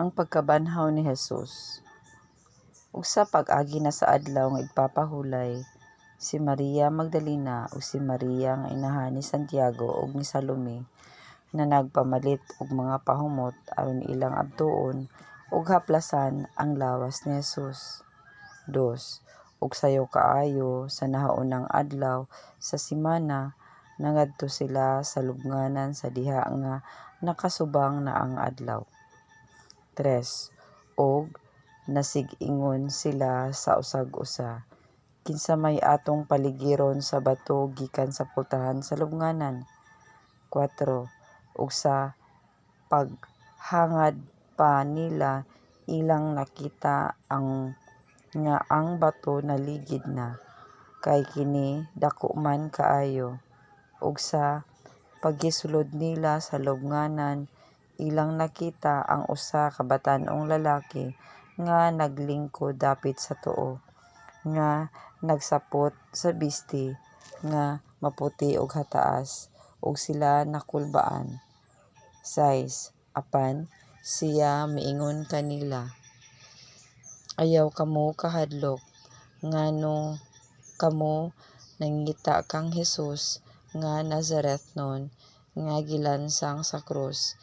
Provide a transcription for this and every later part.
Ang pagkabanhaw ni Hesus. Ug sa pag-agi na sa adlaw nga igpapahulay, si Maria Magdalena ug si Maria nga inahan ni Santiago ug ni Salome na nagpamalit og mga pahumot aron ilang adtuon ug haplasan ang lawas ni Hesus. 2. Ug sayo kaayo sa nahaunang adlaw sa semana nangadto sila sa lubnganan sa diha nga nakasubang na ang adlaw. 3. Og nasig-ingon sila sa usag-usa, kinsa may atong paligiron sa bato gikan sa pultahan sa lubnganan. 4. Ug sa paghangad pa nila ilang nakita nga ang bato naligid na, kay kini dako man kaayo. Ug sa paggisulod nila sa lubnganan ilang nakita ang usa ka batan-ong lalaki nga naglingkod dapit sa tuo, nga nagsapot sa bisti nga maputi ug hataas, ug sila nakulbaan. 6. Apan siya miingon kanila, ayaw kamo kahadlok, ngano kamo nangita kang Hesus nga Nazaretnon nga gilansang sa krus.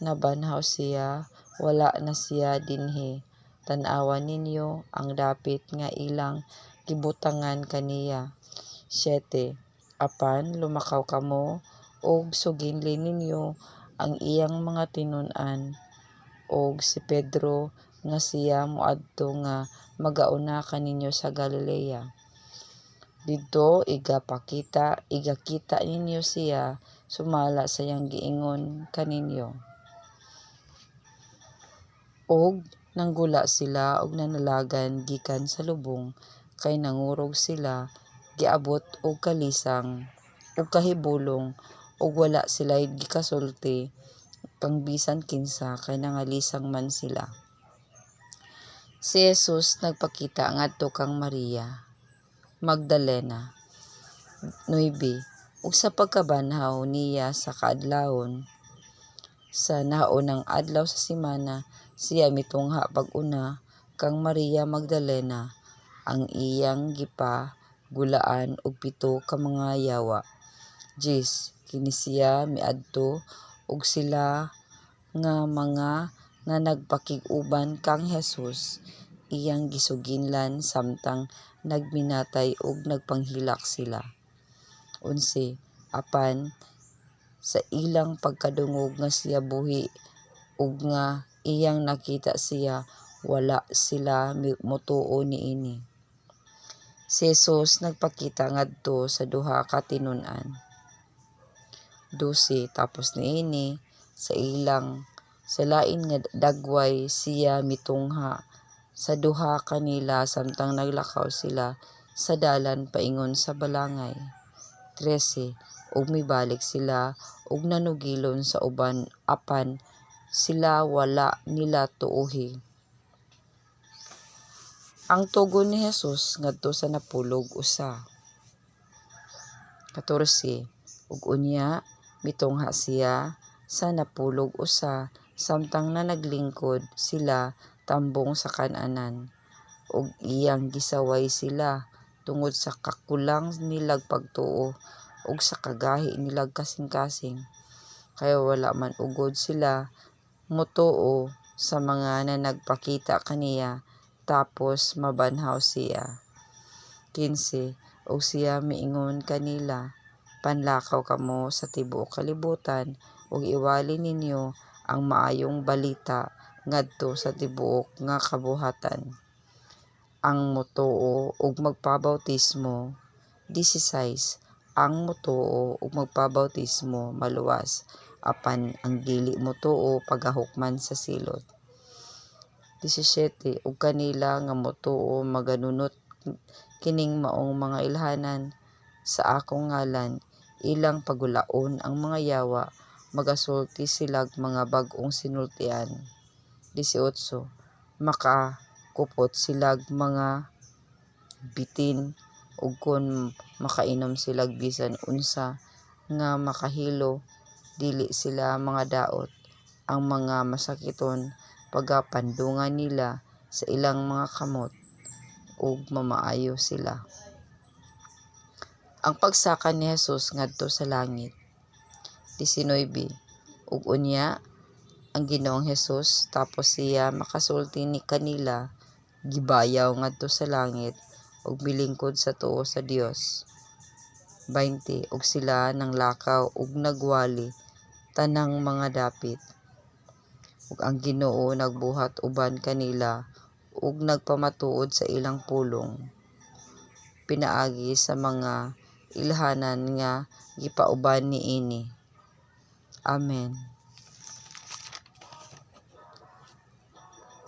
Nabanhaw siya, wala na siya dinhi. Tan-awan ninyo ang dapit nga ilang gibutangan kaniya. 7. Apan lumakaw kamo ug suginli ninyo ang iyang mga tinun-an, og si Pedro nga siya moadto nga magauna kaninyo sa Galilea. Didto igakita ninyo siya sumala sa iyang giingon kaninyo. Og nanggula sila og nanalagan gikan sa lubong, kay nangurog sila, giabot og kalisang ug kahibulong, ug wala sila gikasulti kang bisan kinsa, kay nangalisang man sila. Si Hesus nagpakita ngadto kang Maria Magdalena. 9. Ug sa pagkabanhaw niya sa kaadlawon sa nahaunang adlaw sa semana, siya mitungha pag-una kang Maria Magdalena ang iyang gipagulaan og 7 ka mga yawa. 10. Kini siya miadto og sila nga mga nga nagpakig-uban kang Hesus iyang gisuginlan samtang nagminatay ug nagpanghilak sila. 11. Apan sa ilang pagkadungog nga siya buhi ug nga iyang nakita siya, wala sila motuo niini. Si Hesus nagpakita ngadto sa duha ka tinun-an. 12. Tapos niini sa lain nga dagway siya mitungha sa duha kanila samtang naglakaw sila sa dalan paingon sa balangay. 13. Ug mibalik sila ug nanugilon sa uban apan sila wala nila tuohi. Ang tugon ni Hesus ngadto sa napulog usa. 14. Ug unya mitungha siya sa napulog usa samtang naglingkod sila tambong sa kan-anan, ug iyang gisaway sila tungod sa kakulang nilag pagtuo ug sa kagahi nilag kasing-kasing, kay wala man ugod sila motuo sa mga nagpakita kaniya tapos mabanhaw siya. 15. Ug siya miingon kanila, panlakaw kamo sa tibuok kalibutan ug iwali ninyo ang maayong balita ngadto sa tibuok nga kabuhatan. Ang motuo ug magpabautismo. 16. Ang motuo ug magpabautismo maluwas, apan ang dili motuo pagahukman sa silot. 17. Ug kanila nga motuo maganunot kining maong mga ilhanan sa akong ngalan, ilang pagulaon ang mga yawa, magasulti silag mga bag-ong sinultian. 18. Makakupot silag mga bitin, ug kon makainom silag bisan unsa nga makahilo, dili sila mga daot. Ang mga masakiton pagapandungan nila sa ilang mga kamot ug mamaayo sila. Ang pagsaka ni Jesus ngadto sa langit. 19. Ug unya ang Ginoong Jesus tapos siya makasulti ni kanila gibayaw ngadto sa langit ug milingkod sa tuo sa Dios. 20. Ug sila nang lakaw ug nagwali tanang mga dapit. Ug ang Ginoo nagbuhat uban kanila ug nagpamatuod sa ilang pulong. Pinaagi sa mga ilhanan nga gipauban niini. Amen.